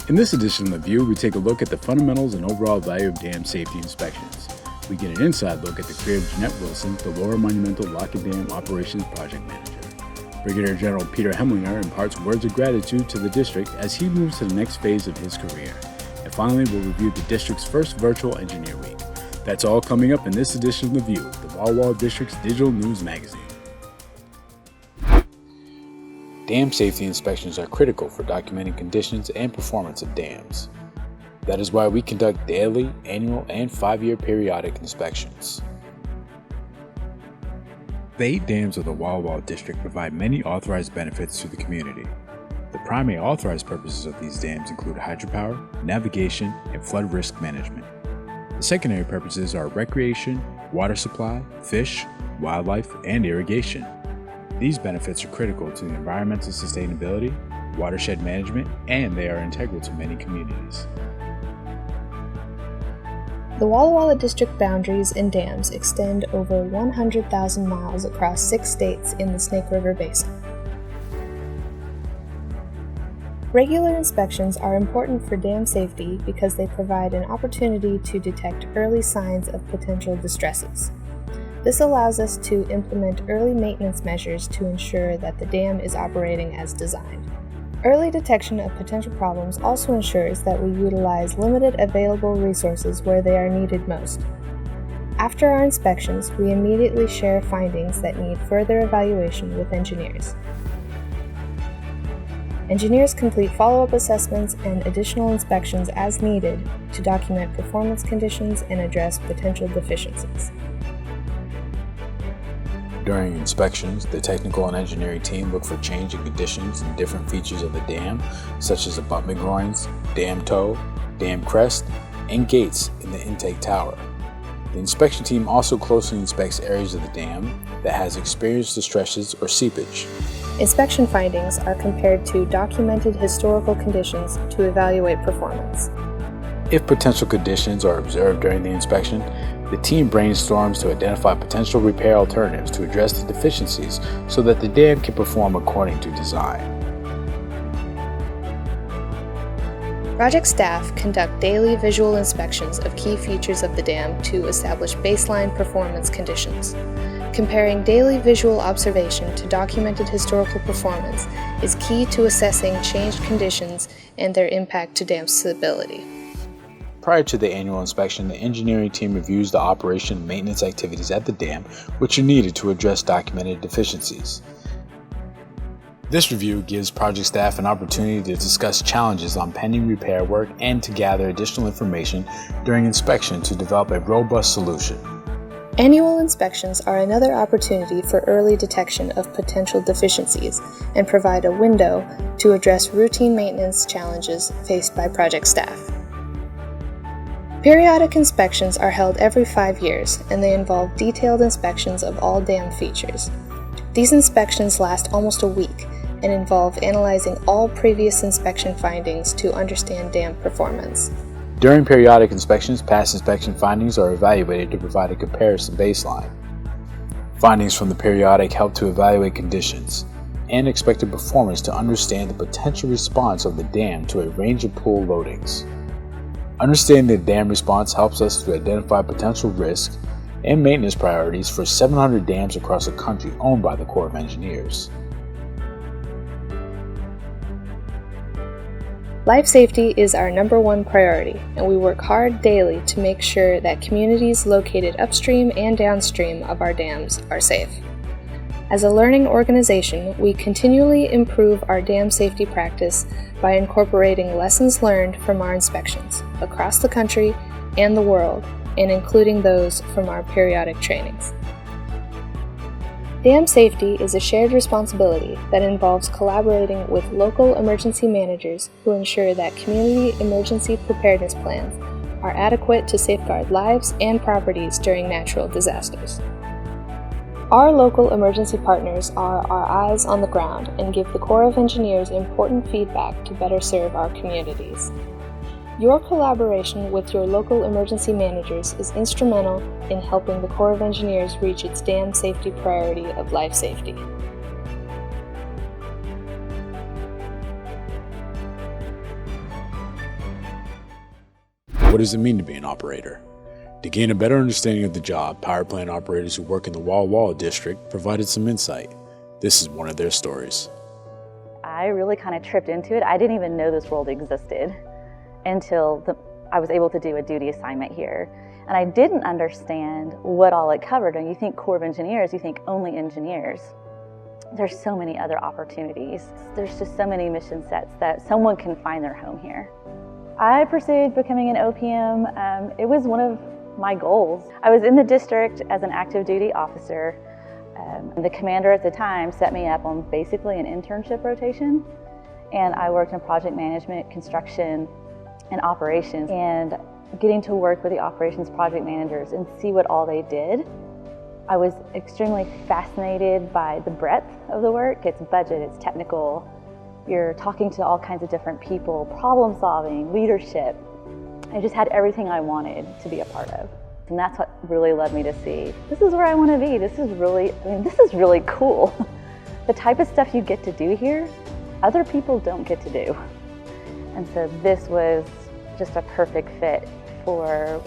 In this edition of the VUE, we take a look at the fundamentals and overall value of dam safety inspections. We get an inside look at the career of Jeanette Wilson, the Lower Monumental Lock and Dam Operations Project Manager. Brigadier General Peter Hemlinger imparts words of gratitude to the district as he moves to the next phase of his career. And finally, we'll review the district's first virtual engineer week. That's all coming up in this edition of the VUE, the Walla District's digital news magazine. Dam safety inspections are critical for documenting conditions and performance of dams. That is why we conduct daily, annual, and 5-year periodic inspections. The 8 dams of the Walla District provide many authorized benefits to the community. The primary authorized purposes of these dams include hydropower, navigation, and flood risk management. The secondary purposes are recreation, water supply, fish, wildlife, and irrigation. These benefits are critical to the environmental sustainability, watershed management, and they are integral to many communities. The Walla Walla District boundaries and dams extend over 100,000 miles across 6 states in the Snake River Basin. Regular inspections are important for dam safety because they provide an opportunity to detect early signs of potential distresses. This allows us to implement early maintenance measures to ensure that the dam is operating as designed. Early detection of potential problems also ensures that we utilize limited available resources where they are needed most. After our inspections, we immediately share findings that need further evaluation with engineers. Engineers complete follow-up assessments and additional inspections as needed to document performance conditions and address potential deficiencies. During inspections, the technical and engineering team look for change in conditions and different features of the dam, such as abutment groins, dam toe, dam crest, and gates in the intake tower. The inspection team also closely inspects areas of the dam that has experienced distresses or seepage. Inspection findings are compared to documented historical conditions to evaluate performance. If potential conditions are observed during the inspection, the team brainstorms to identify potential repair alternatives to address the deficiencies so that the dam can perform according to design. Project staff conduct daily visual inspections of key features of the dam to establish baseline performance conditions. Comparing daily visual observation to documented historical performance is key to assessing changed conditions and their impact to dam stability. Prior to the annual inspection, the engineering team reviews the operation and maintenance activities at the dam, which are needed to address documented deficiencies. This review gives project staff an opportunity to discuss challenges on pending repair work and to gather additional information during inspection to develop a robust solution. Annual inspections are another opportunity for early detection of potential deficiencies and provide a window to address routine maintenance challenges faced by project staff. Periodic inspections are held every 5 years, and they involve detailed inspections of all dam features. These inspections last almost a week and involve analyzing all previous inspection findings to understand dam performance. During periodic inspections, past inspection findings are evaluated to provide a comparison baseline. Findings from the periodic help to evaluate conditions and expected performance to understand the potential response of the dam to a range of pool loadings. Understanding the dam response helps us to identify potential risks and maintenance priorities for 700 dams across the country owned by the Corps of Engineers. Life safety is our #1 priority, and we work hard daily to make sure that communities located upstream and downstream of our dams are safe. As a learning organization, we continually improve our dam safety practice by incorporating lessons learned from our inspections across the country and the world, and including those from our periodic trainings. Dam safety is a shared responsibility that involves collaborating with local emergency managers who ensure that community emergency preparedness plans are adequate to safeguard lives and properties during natural disasters. Our local emergency partners are our eyes on the ground and give the Corps of Engineers important feedback to better serve our communities. Your collaboration with your local emergency managers is instrumental in helping the Corps of Engineers reach its dam safety priority of life safety. what does it mean to be an operator? To gain a better understanding of the job, power plant operators who work in the Walla district provided some insight. This is one of their stories. I really kind of tripped into it. I didn't even know this world existed until I was able to do a duty assignment here. And I didn't understand what all it covered. And you think Corps of Engineers, you think only engineers. There's so many other opportunities. There's just so many mission sets that someone can find their home here. I pursued becoming an OPM. It was one of my goals. I was in the district as an active duty officer. The commander at the time set me up on basically an internship rotation. And I worked in project management, construction, and operations. And getting to work with the operations project managers and see what all they did, I was extremely fascinated by the breadth of the work. It's budget, it's technical. You're talking to all kinds of different people, problem solving, leadership. I just had everything I wanted to be a part of. And that's what really led me to see, this is where I want to be. This is really cool. The type of stuff you get to do here, other people don't get to do. And so this was just a perfect fit for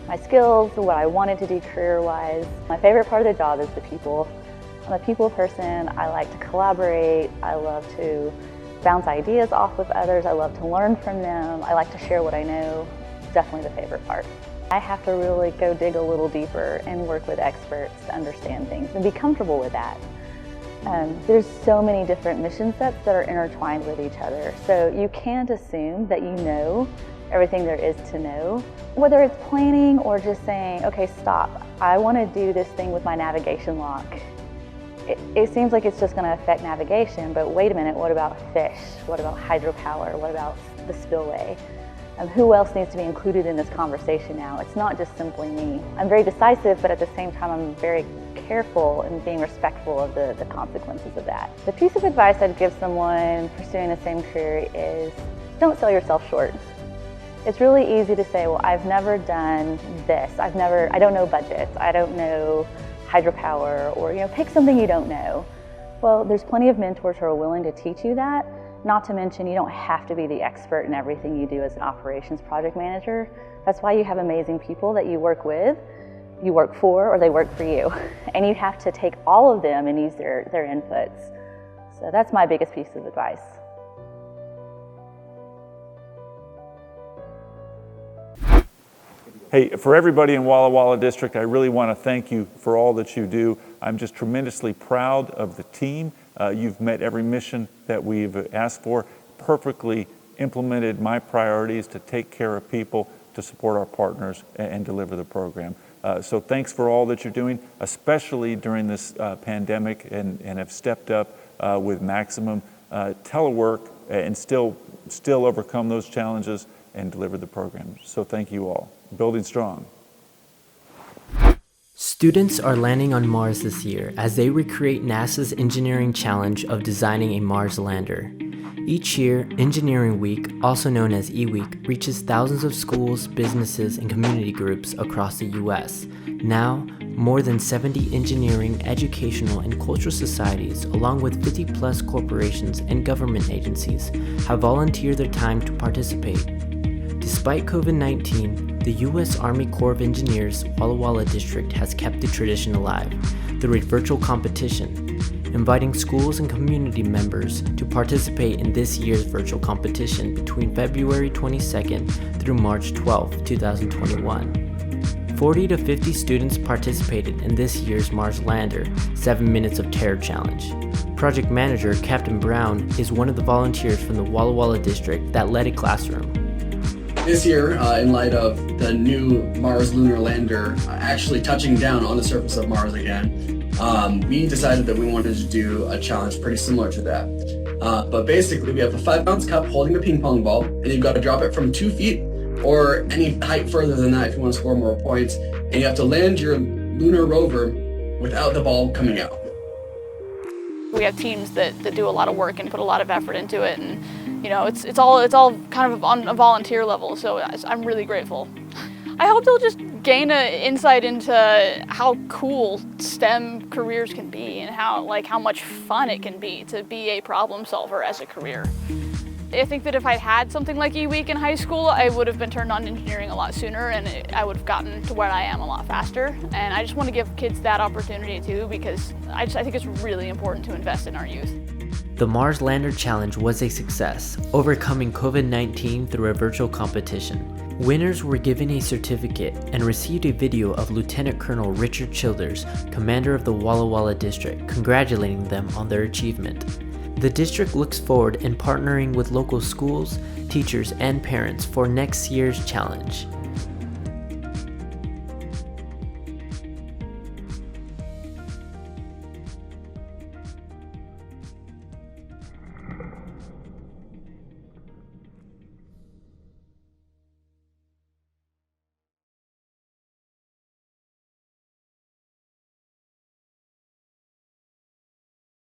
my skills, what I wanted to do career-wise. My favorite part of the job is the people. I'm a people person. I like to collaborate. I love to bounce ideas off of others. I love to learn from them. I like to share what I know. It's definitely the favorite part. I have to really go dig a little deeper and work with experts to understand things and be comfortable with that. There's so many different mission sets that are intertwined with each other. So you can't assume that you know everything there is to know. Whether it's planning or just saying, okay, stop. I want to do this thing with my navigation lock. It seems like it's just going to affect navigation, but wait a minute, what about fish? What about hydropower? What about the spillway? Who else needs to be included in this conversation now? It's not just simply me. I'm very decisive, but at the same time, I'm very careful in being respectful of the consequences of that. The piece of advice I'd give someone pursuing the same career is don't sell yourself short. It's really easy to say, well, I've never done this. I don't know budgets. I don't know hydropower, or pick something you don't know. Well, there's plenty of mentors who are willing to teach you that. Not to mention, you don't have to be the expert in everything you do as an operations project manager. That's why you have amazing people that you work with, you work for, or they work for you. And you have to take all of them and use their inputs. So that's my biggest piece of advice. Hey, for everybody in Walla District, I really want to thank you for all that you do. I'm just tremendously proud of the team. You've met every mission that we've asked for, perfectly implemented my priorities to take care of people, to support our partners, and deliver the program. So thanks for all that you're doing, especially during this pandemic, and have stepped up with maximum telework and still overcome those challenges and deliver the program. So thank you all. Building strong. Students are landing on Mars this year as they recreate NASA's engineering challenge of designing a Mars lander. Each year, Engineering Week, also known as E-Week, reaches thousands of schools, businesses, and community groups across the U.S. Now, more than 70 engineering, educational, and cultural societies, along with 50-plus corporations and government agencies, have volunteered their time to participate. Despite COVID-19, the U.S. Army Corps of Engineers Walla District has kept the tradition alive through a virtual competition, inviting schools and community members to participate in this year's virtual competition between February 22nd through March 12, 2021. 40 to 50 students participated in this year's Mars Lander 7 Minutes of Terror Challenge. Project manager Captain Brown is one of the volunteers from the Walla District that led a classroom. This year, in light of the new Mars lunar lander actually touching down on the surface of Mars again, we decided that we wanted to do a challenge pretty similar to that. But basically, we have a 5-ounce cup holding a ping pong ball, and you've got to drop it from 2 feet or any height further than that if you want to score more points. And you have to land your lunar rover without the ball coming out. We have teams that do a lot of work and put a lot of effort into it, and it's all kind of on a volunteer level, so I'm really grateful. I hope they'll just gain an insight into how cool STEM careers can be and how much fun it can be to be a problem solver as a career. I think that if I'd had something like E-Week in high school, I would have been turned on to engineering a lot sooner, and I would have gotten to where I am a lot faster. And I just want to give kids that opportunity too, because I think it's really important to invest in our youth. The Mars Lander Challenge was a success, overcoming COVID-19 through a virtual competition. Winners were given a certificate and received a video of Lieutenant Colonel Richard Childers, commander of the Walla District, congratulating them on their achievement. The district looks forward in partnering with local schools, teachers, and parents for next year's challenge.